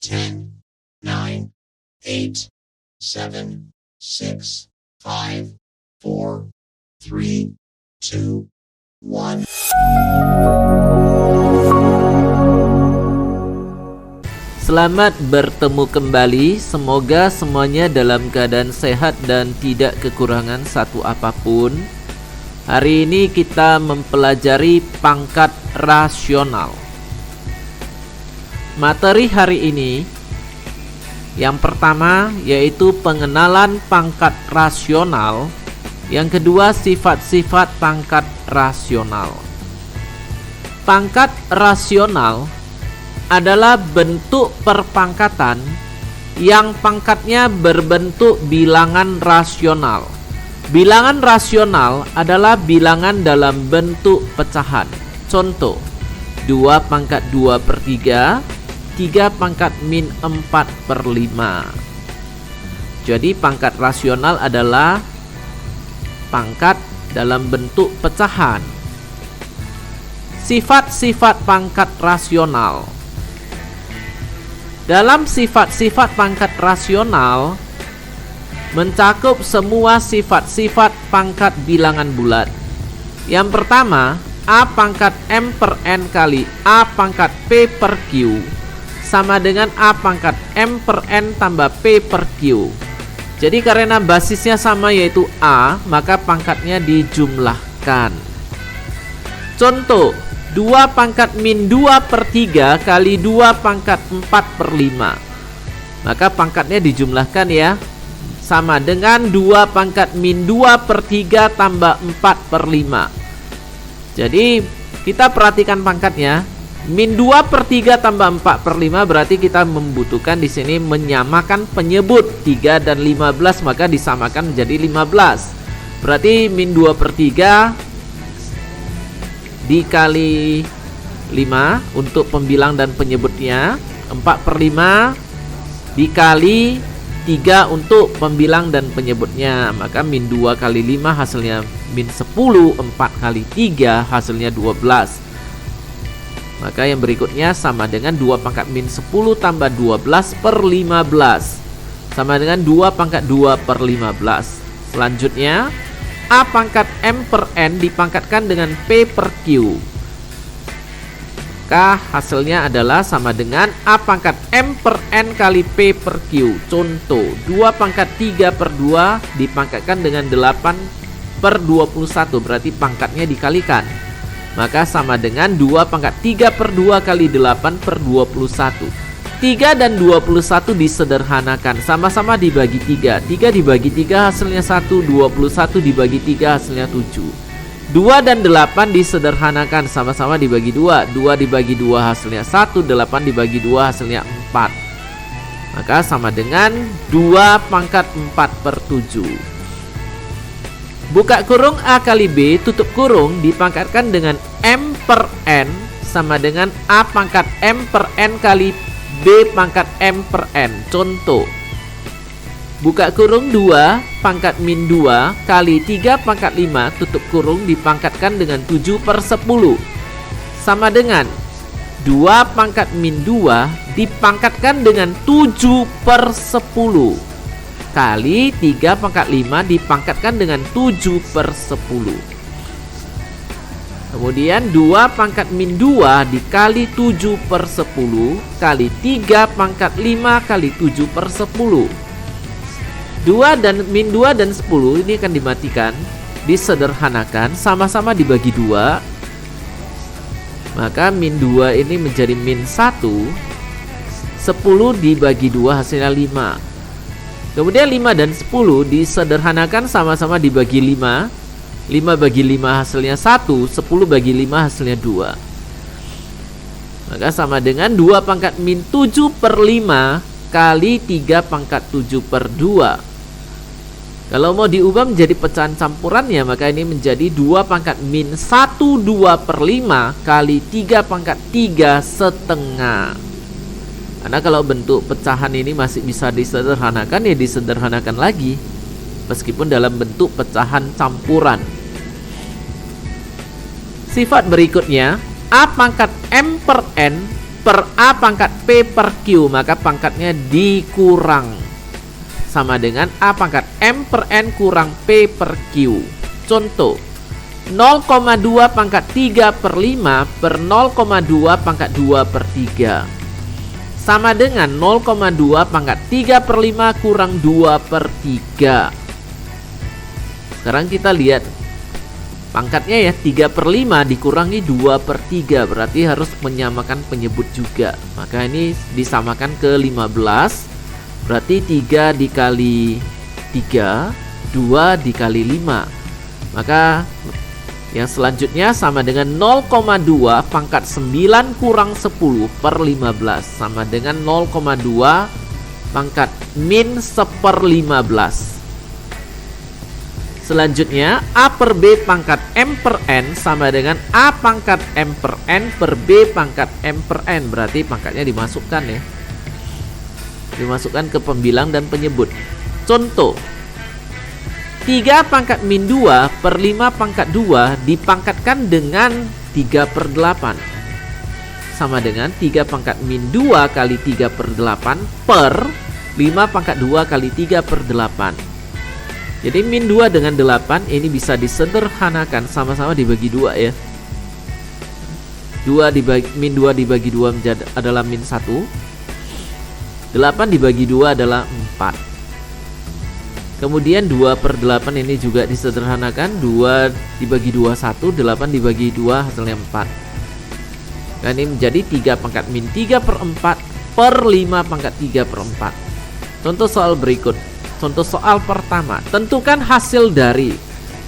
10, 9, 8, 7, 6, 5, 4, 3, 2, 1. Selamat bertemu kembali. Semoga semuanya dalam keadaan sehat dan tidak kekurangan satu apapun. Hari ini kita mempelajari pangkat rasional. Materi hari ini yang pertama yaitu pengenalan pangkat rasional. Yang kedua, sifat-sifat pangkat rasional. Pangkat rasional adalah bentuk perpangkatan yang pangkatnya berbentuk bilangan rasional. Bilangan rasional adalah bilangan dalam bentuk pecahan. Contoh, 2 pangkat 2 per 3, 3 pangkat min 4 per 5. Jadi pangkat rasional adalah pangkat dalam bentuk pecahan. Sifat-sifat pangkat rasional. Dalam sifat-sifat pangkat rasional mencakup semua sifat-sifat pangkat bilangan bulat. Yang pertama, A pangkat M per N kali A pangkat P per Q sama dengan A pangkat M per N tambah P per Q. Jadi karena basisnya sama yaitu A, maka pangkatnya dijumlahkan. Contoh, 2 pangkat min 2 per 3 kali 2 pangkat 4 per 5. Maka pangkatnya dijumlahkan ya. Sama dengan 2 pangkat min 2 per 3 tambah 4 per 5. Jadi kita perhatikan pangkatnya. Min 2 per 3 tambah 4 per 5 berarti kita membutuhkan di sini menyamakan penyebut 3 dan 15, maka disamakan menjadi 15. Berarti min 2 per 3 dikali 5 untuk pembilang dan penyebutnya, 4 per 5 dikali 3 untuk pembilang dan penyebutnya, maka min 2 kali 5 hasilnya min 10, 4 kali 3 hasilnya 12. Maka yang berikutnya sama dengan 2 pangkat min 10 tambah 12 per 15 sama dengan 2 pangkat 2 per 15. Selanjutnya A pangkat M per N dipangkatkan dengan P per Q. Maka hasilnya adalah sama dengan A pangkat M per N kali P per Q. Contoh, 2 pangkat 3 per 2 dipangkatkan dengan 8 per 21. Berarti pangkatnya dikalikan. Maka sama dengan 2 pangkat 3 per 2 kali 8 per 21. 3 dan 21 disederhanakan, sama-sama dibagi 3. 3 dibagi 3 hasilnya 1, 21 dibagi 3 hasilnya 7. 2 dan 8 disederhanakan, sama-sama dibagi 2. 2 dibagi 2 hasilnya 1, 8 dibagi 2 hasilnya 4. Maka sama dengan 2 pangkat 4 per 7. Buka kurung A kali B, tutup kurung, dipangkatkan dengan M per N sama dengan A pangkat M per N kali B pangkat M per N. Contoh, buka kurung 2 pangkat min 2 kali 3 pangkat 5 tutup kurung dipangkatkan dengan 7 per 10 sama dengan 2 pangkat min 2 dipangkatkan dengan 7 per 10 kali 3 pangkat 5 dipangkatkan dengan 7 per 10. Kemudian 2 pangkat min 2 dikali 7 per 10 kali 3 pangkat 5 kali 7 per 10. 2 dan min 2 dan 10 ini akan dimatikan, disederhanakan, sama-sama dibagi 2. Maka min 2 ini menjadi min 1. 10 dibagi 2 hasilnya 5. Kemudian 5 dan 10 disederhanakan, sama-sama dibagi 5. 5 bagi 5 hasilnya 1, 10 bagi 5 hasilnya 2. Maka sama dengan 2 pangkat min 7 per 5 kali 3 pangkat 7 per 2. Kalau mau diubah menjadi pecahan campurannya, maka ini menjadi 2 pangkat min 1 2 per 5 kali 3 pangkat 3 setengah. Karena kalau bentuk pecahan ini masih bisa disederhanakan, ya disederhanakan lagi meskipun dalam bentuk pecahan campuran. Sifat berikutnya, A pangkat M per N per A pangkat P per Q, maka pangkatnya dikurang. Sama dengan A pangkat M per N kurang P per Q. Contoh, 0,2 pangkat 3 per 5 per 0,2 pangkat 2 per 3. Sama dengan 0,2 pangkat 3 per 5 kurang 2 per 3. Sekarang kita lihat pangkatnya ya, 3 per 5 dikurangi 2 per 3, berarti harus menyamakan penyebut juga. Maka ini disamakan ke 15, berarti 3 dikali 3, 2 dikali 5. Maka yang selanjutnya sama dengan 0,2 pangkat 9 kurang 10 per 15, sama dengan 0,2 pangkat min 1/15. Selanjutnya A per B pangkat M per N sama dengan A pangkat M per N per B pangkat M per N. Berarti pangkatnya dimasukkan ya, dimasukkan ke pembilang dan penyebut. Contoh, 3 pangkat min 2 per 5 pangkat 2 dipangkatkan dengan 3 per 8, sama dengan 3 pangkat min 2 kali 3 per 8 per 5 pangkat 2 kali 3 per 8. Jadi min 2 dengan 8 ini bisa disederhanakan, sama-sama dibagi 2 ya. Min 2 dibagi 2 menjadi adalah min 1. 8 dibagi 2 adalah 4. Kemudian 2 per 8 ini juga disederhanakan, 2 dibagi 2 1, 8 dibagi 2 hasilnya 4. Dan ini menjadi 3 pangkat min 3 per 4 per 5 pangkat 3 per 4. Contoh soal berikut. Contoh soal pertama, tentukan hasil dari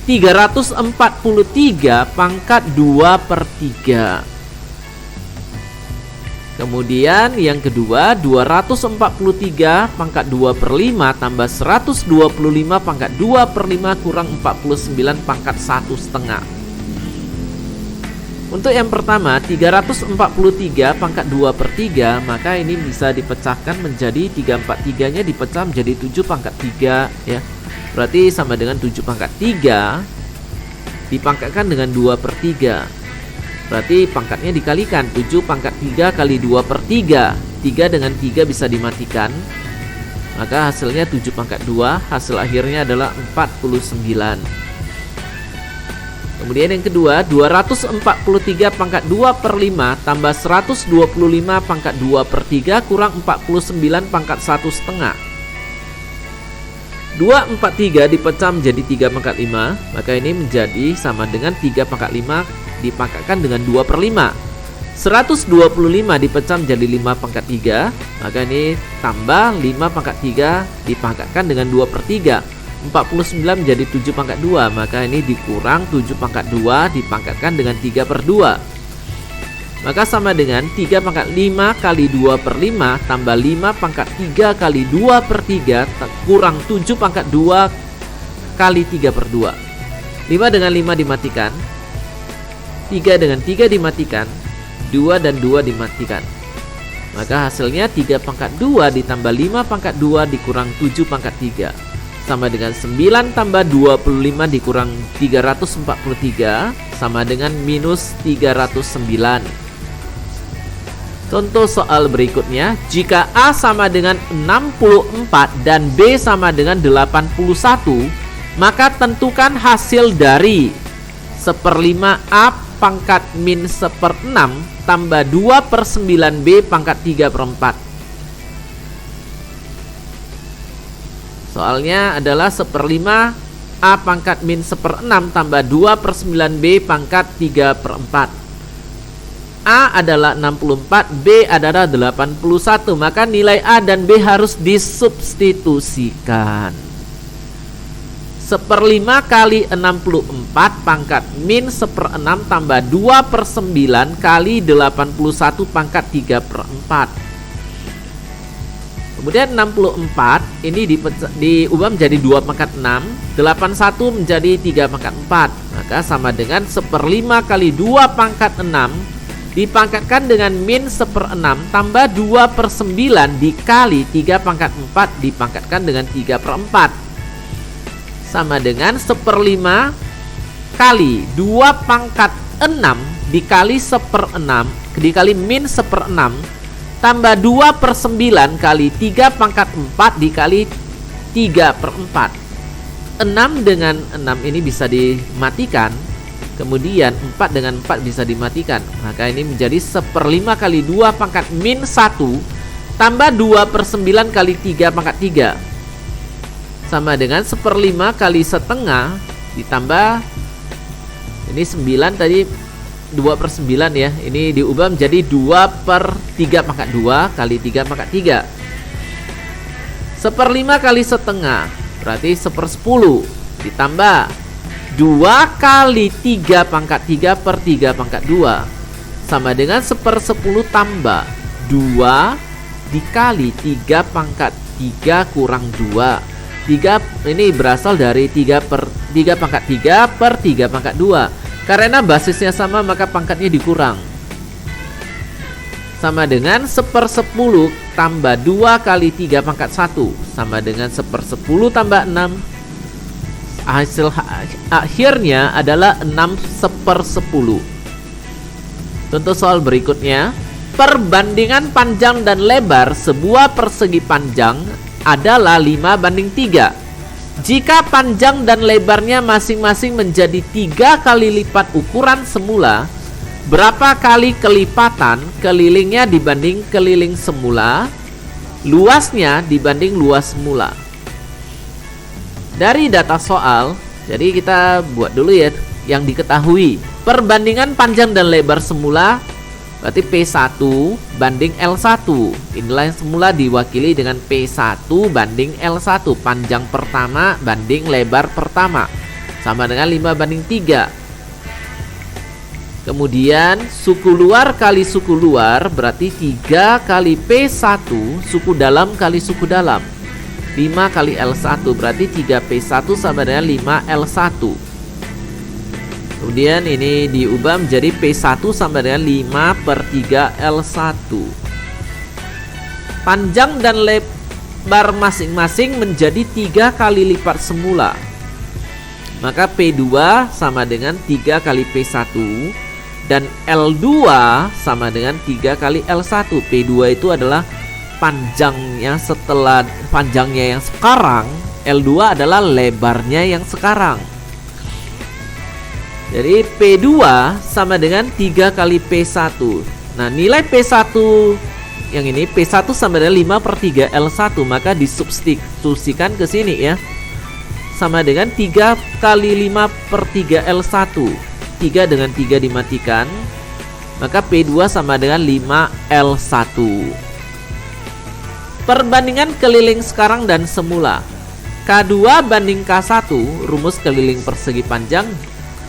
343 pangkat 2 per 3. Kemudian yang kedua, 243 pangkat 2 per 5 tambah 125 pangkat 2 per 5 kurang 49 pangkat 1/2. Untuk yang pertama, 343 pangkat 2 per 3, maka ini bisa dipecahkan menjadi 343 nya dipecah menjadi 7 pangkat 3 ya. Berarti sama dengan 7 pangkat 3 dipangkatkan dengan 2 per 3. Berarti pangkatnya dikalikan, 7 pangkat 3 kali 2 per 3. 3 dengan 3 bisa dimatikan, maka hasilnya 7 pangkat 2, hasil akhirnya adalah 49. Kemudian yang kedua, 243 pangkat 2 per 5 tambah 125 pangkat 2 per 3 kurang 49 pangkat 1/2. 243 dipecah menjadi 3 pangkat 5, maka ini menjadi sama dengan 3 pangkat 5 dipangkatkan dengan 2 per 5. 125 dipecah menjadi 5 pangkat 3, maka ini tambah 5 pangkat 3 dipangkatkan dengan 2 per 3. 49 menjadi 7 pangkat 2, maka ini dikurang 7 pangkat 2 dipangkatkan dengan 3 per 2. Maka sama dengan 3 pangkat 5 kali 2 per 5 tambah 5 pangkat 3 kali 2 per 3 kurang 7 pangkat 2 kali 3 per 2. 5 dengan 5 dimatikan, 3 dengan 3 dimatikan, 2 dan 2 dimatikan. Maka hasilnya 3 pangkat 2 ditambah 5 pangkat 2 dikurang 7 pangkat 3. Sama dengan 9 tambah 25 dikurang 343, sama dengan minus 309. Contoh soal berikutnya, jika A sama dengan 64 dan B sama dengan 81, maka tentukan hasil dari 1/5 A pangkat min 1/6 tambah 2 per 9 B pangkat 3 per 4. Soalnya adalah 1/5 A pangkat min 1/6 tambah 2 per 9 B pangkat 3 per 4. A adalah 64, B adalah 81, maka nilai A dan B harus disubstitusikan. 1/5 kali 64 pangkat min 1/6 tambah 2 per 9 kali 81 pangkat 3 per 4. Kemudian 64 ini diubah menjadi 2 pangkat 6, 81 menjadi 3 pangkat 4. Maka sama dengan 1/5 kali 2 pangkat 6 dipangkatkan dengan min 1/6 tambah 2 per 9 dikali 3 pangkat 4 dipangkatkan dengan 3 per 4. Sama dengan 1/5 kali 2 pangkat 6 dikali 1/6 dikali min 1/6 tambah 2/9 kali 3 pangkat 4 dikali 3/4. 6 dengan 6 ini bisa dimatikan. Kemudian 4 dengan 4 bisa dimatikan. Maka ini menjadi 1/5 kali 2 pangkat min 1 tambah 2/9 kali 3 pangkat 3 sama dengan 1/5 kali setengah ditambah ini 9 tadi 2/9 ya. Ini diubah menjadi 2/3 pangkat 2 kali 3 pangkat 3. 1/5 kali setengah berarti 1/10 ditambah 2 kali 3 pangkat 3 per 3 pangkat 2 sama dengan 1/10 tambah 2 dikali 3 pangkat 3 kurang 2. 3 ini berasal dari 3 pangkat 3 per 3 pangkat 2. Karena basisnya sama maka pangkatnya dikurang. Sama dengan 1/10 tambah 2 kali 3 pangkat 1 sama dengan 1/10 tambah 6. Hasil akhirnya adalah 6/10. Contoh soal berikutnya. Perbandingan panjang dan lebar sebuah persegi panjang adalah 5:3. Jika panjang dan lebarnya masing-masing menjadi 3 kali lipat ukuran semula, berapa kali kelipatan kelilingnya dibanding keliling semula, luasnya dibanding luas semula? Dari data soal, jadi kita buat dulu ya yang diketahui. Perbandingan panjang dan lebar semula berarti P1 banding L1. Inilah yang semula diwakili dengan P1 banding L1. Panjang pertama banding lebar pertama. Sama dengan 5:3. Kemudian suku luar kali suku luar berarti 3 kali P1 suku dalam kali suku dalam. 5 kali L1 berarti 3P1 sama dengan 5L1. Kemudian ini diubah menjadi P1 sama dengan 5/3 L1. Panjang dan lebar masing-masing menjadi 3 kali lipat semula. Maka P2 sama dengan 3 kali P1 dan L2 sama dengan 3 kali L1. P2 itu adalah panjangnya setelah panjangnya yang sekarang, L2 adalah lebarnya yang sekarang. Jadi P2 sama dengan 3 kali P1. Nah, nilai P1 yang ini P1 sama dengan 5/3 L1, maka disubstitusikan ke sini ya. Sama dengan 3 kali 5/3 L1. 3 dengan 3 dimatikan. Maka P2 sama dengan 5L1. Perbandingan keliling sekarang dan semula. K2 banding K1, rumus keliling persegi panjang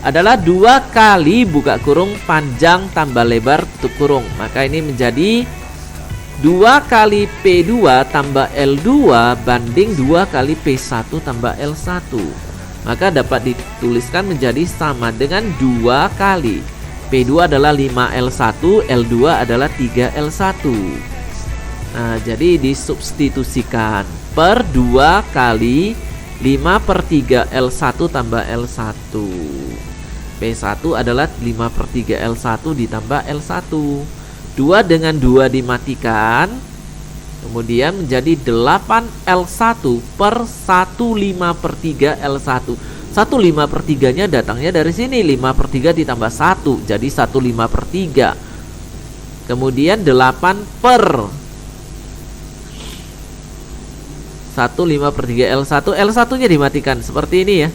adalah 2 kali buka kurung panjang tambah lebar tutup kurung. Maka ini menjadi 2 kali P2 tambah L2 banding 2 kali P1 tambah L1. Maka dapat dituliskan menjadi sama dengan 2 kali. P2 adalah 5L1, L2 adalah 3L1. Nah, jadi disubstitusikan per 2 kali 5/3 L1 tambah L1. P1 adalah 5/3 L1 ditambah L1. 2 dengan 2 dimatikan. Kemudian menjadi 8L1 per 1/5/3 L1. 1/5/3 nya datangnya dari sini. 5/3 ditambah 1 jadi 1/5/3. Kemudian 8 per 1/5/3 L1. L1 nya dimatikan seperti ini ya.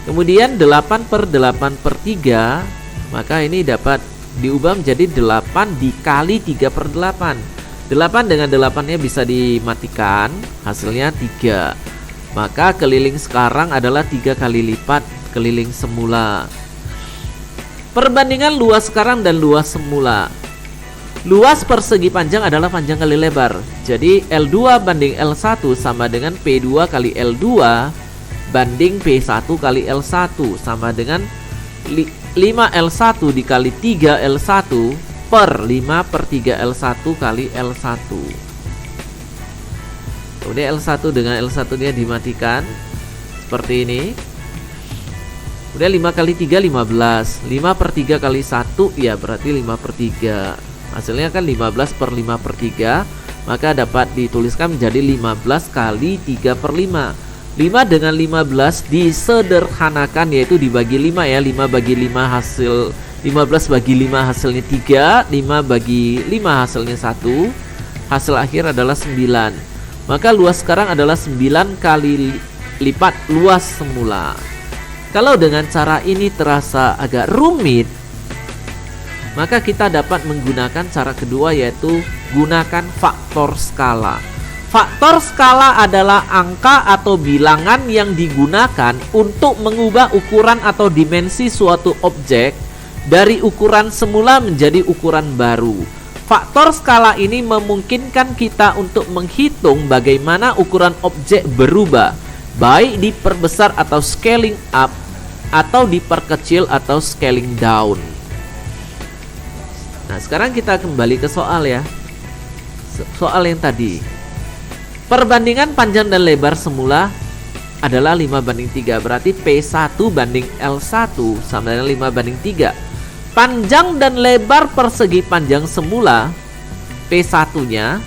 Kemudian 8/8/3, maka ini dapat diubah menjadi 8 dikali 3/8. 8 dengan 8 nya bisa dimatikan, hasilnya 3. Maka keliling sekarang adalah 3 kali lipat keliling semula. Perbandingan luas sekarang dan luas semula. Luas persegi panjang adalah panjang kali lebar. Jadi L2 banding L1 sama dengan P2 kali L2 banding P1 kali L1 sama dengan 5L1 dikali 3L1 per 5/3 L1 kali L1. Kemudian L1 dengan L1 nya dimatikan seperti ini. Udah 5 kali 3 15. 5 per 3 kali 1 ya berarti 5 per 3. Hasilnya kan 15 per 5 per 3. Maka dapat dituliskan menjadi 15 kali 3 per 5. 5 dengan 15 disederhanakan, yaitu dibagi 5 ya. 5 bagi 5 hasil 15 bagi 5 hasilnya 3. 5 bagi 5 hasilnya 1. Hasil akhir adalah 9. Maka luas sekarang adalah 9 kali lipat luas semula. Kalau dengan cara ini terasa agak rumit, maka kita dapat menggunakan cara kedua, yaitu gunakan faktor skala. Faktor skala adalah angka atau bilangan yang digunakan untuk mengubah ukuran atau dimensi suatu objek dari ukuran semula menjadi ukuran baru. Faktor skala ini memungkinkan kita untuk menghitung bagaimana ukuran objek berubah, baik diperbesar atau scaling up, atau diperkecil atau scaling down. Nah, sekarang kita kembali ke soal ya. Soal yang tadi. Perbandingan panjang dan lebar semula adalah 5:3. Berarti P1 banding L1 sama dengan 5:3. Panjang dan lebar persegi panjang semula P1-nya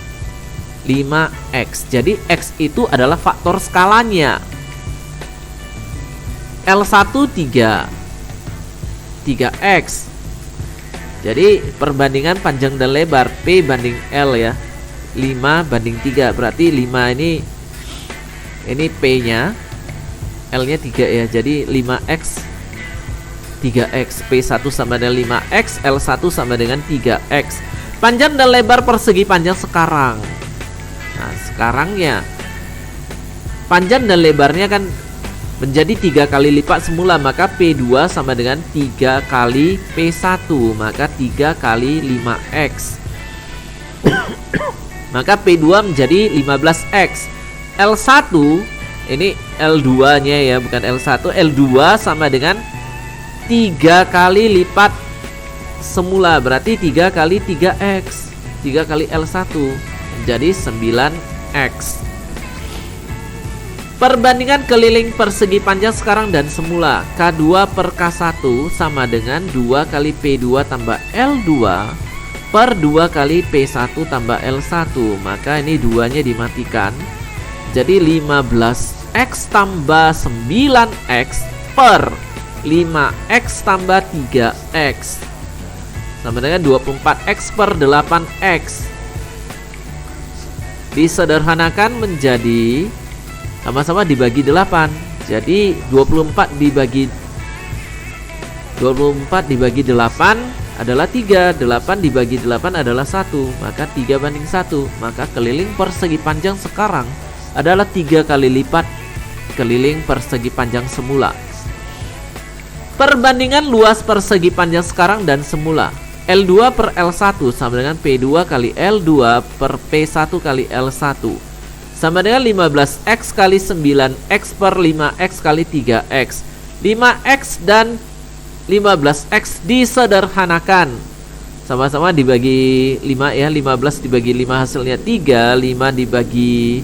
5x. Jadi x itu adalah faktor skalanya. L1 3x. Jadi perbandingan panjang dan lebar P banding L ya, 5:3. Berarti 5 ini P-nya, L-nya 3 ya. Jadi 5x 3x. P1 sama dengan 5x, L1 sama dengan 3x. Panjang dan lebar persegi panjang sekarang. Nah, sekarangnya panjang dan lebarnya kan menjadi 3 kali lipat semula, maka P2 sama dengan 3 kali P1, maka 3 kali 5x. Maka P2 menjadi 15x. L1 ini L2 nya ya, bukan L1. L2 sama dengan 3 kali lipat semula, berarti 3 kali 3x. 3 kali L1 menjadi 9x. Perbandingan keliling persegi panjang sekarang dan semula. K2 per K1 sama dengan 2 kali P2 tambah L2 per 2 kali P1 tambah L1. Maka ini 2-nya dimatikan. Jadi 15x tambah 9x per 5x tambah 3x sama dengan 24x per 8x. Disederhanakan menjadi sama-sama dibagi 8. Jadi 24 dibagi 8 adalah 3. 8 dibagi 8 adalah 1. Maka 3:1. Maka keliling persegi panjang sekarang adalah 3 kali lipat keliling persegi panjang semula. Perbandingan luas persegi panjang sekarang dan semula. L2 per L1 sama dengan P2 kali L2 per P1 kali L1 sama dengan 15x kali 9x per 5x kali 3x. 5x dan 15x disederhanakan. Sama-sama dibagi 5 ya. 15 dibagi 5 hasilnya 3. 5 dibagi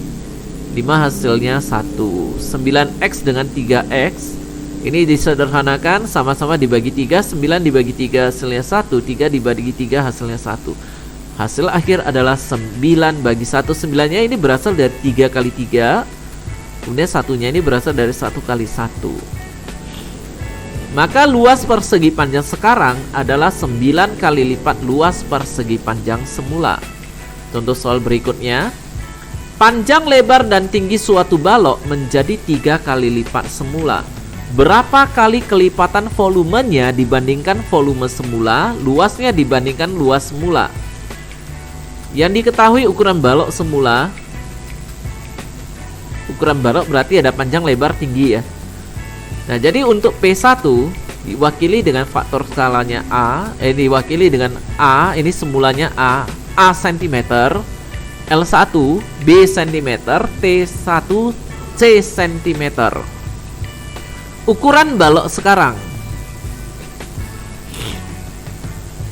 5 hasilnya 1. 9x dengan 3x ini disederhanakan, sama-sama dibagi 3. 9 dibagi 3 hasilnya 1. 3 dibagi 3 hasilnya 1. Hasil akhir adalah 9/1. 9-nya ini berasal dari 3 kali 3. Kemudian satunya ini berasal dari 1 kali 1. Maka luas persegi panjang sekarang adalah 9 kali lipat luas persegi panjang semula. Contoh soal berikutnya. Panjang, lebar, dan tinggi suatu balok menjadi 3 kali lipat semula. Berapa kali kelipatan volumenya dibandingkan volume semula, luasnya dibandingkan luas semula? Yang diketahui ukuran balok semula. Ukuran balok berarti ada panjang, lebar, tinggi ya. Nah, jadi untuk P1 diwakili dengan faktor skalanya A. Diwakili dengan A, ini semulanya A cm, L1 B cm, T1 C cm. Ukuran balok sekarang.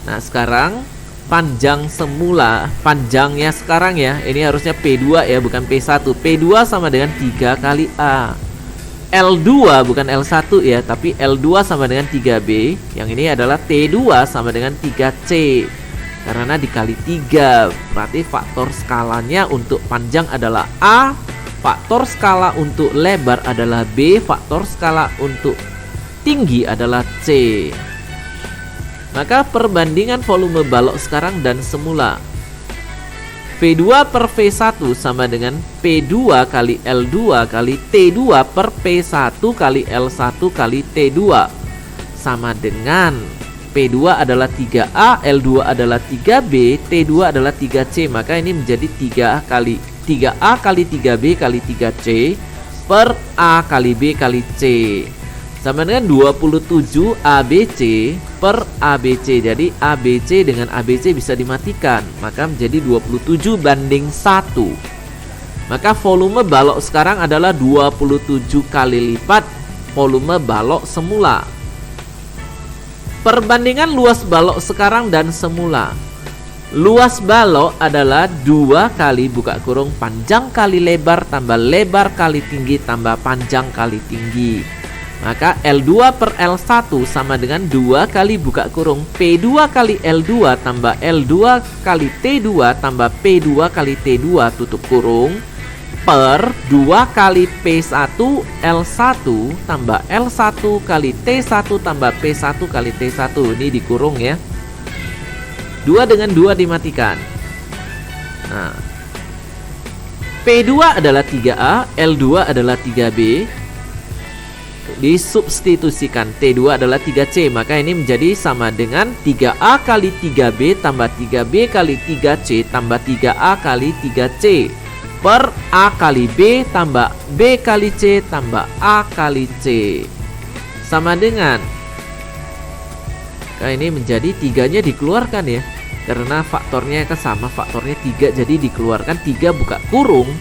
Nah, sekarang panjang semula, panjangnya sekarang ya, ini harusnya P2 ya, bukan P1. P2 sama dengan 3 kali A. L2 bukan L1 ya, tapi L2 sama dengan 3B. Yang ini adalah T2 sama dengan 3C. Karena dikali 3, berarti faktor skalanya untuk panjang adalah A, faktor skala untuk lebar adalah B, faktor skala untuk tinggi adalah C. Maka perbandingan volume balok sekarang dan semula. V2 per V1 sama dengan P2 kali L2 kali T2 per P1 kali L1 kali T2. Sama dengan P2 adalah 3A, L2 adalah 3B, T2 adalah 3C. Maka ini menjadi 3A kali 3B kali 3C per A kali B kali C. Sama dengan 27 ABC per ABC. Jadi ABC dengan ABC bisa dimatikan, maka menjadi 27 banding 1. Maka volume balok sekarang adalah 27 kali lipat volume balok semula. Perbandingan luas balok sekarang dan semula. Luas balok adalah 2 kali buka kurung panjang kali lebar tambah lebar kali tinggi tambah panjang kali tinggi. Maka L2 per L1 sama dengan 2 kali buka kurung P2 kali L2 tambah L2 kali T2 tambah P2 kali T2 tutup kurung per 2 kali P1 L1 tambah L1 kali T1 tambah P1 kali T1. Ini dikurung ya. 2 dengan 2 dimatikan. Nah, P2 adalah 3A, L2 adalah 3B. Disubstitusikan, T2 adalah 3C, maka ini menjadi sama dengan 3A kali 3B tambah 3B kali 3C tambah 3A kali 3C per A kali B tambah B kali C tambah A kali C. Sama dengan, nah ini menjadi 3-nya dikeluarkan ya, karena faktornya kan sama, faktornya 3, jadi dikeluarkan 3 buka kurung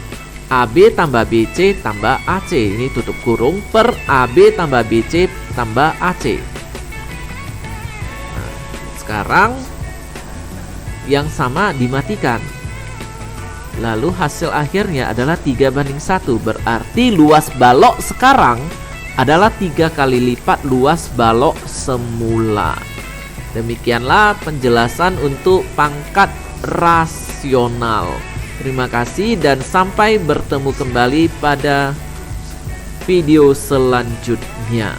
AB tambah BC tambah AC. Ini tutup kurung per AB tambah BC tambah AC. Nah, sekarang yang sama dimatikan. Lalu hasil akhirnya adalah 3 banding 1. Berarti luas balok sekarang adalah 3 kali lipat luas balok semula. Demikianlah penjelasan untuk pangkat rasional. Terima kasih dan sampai bertemu kembali pada video selanjutnya.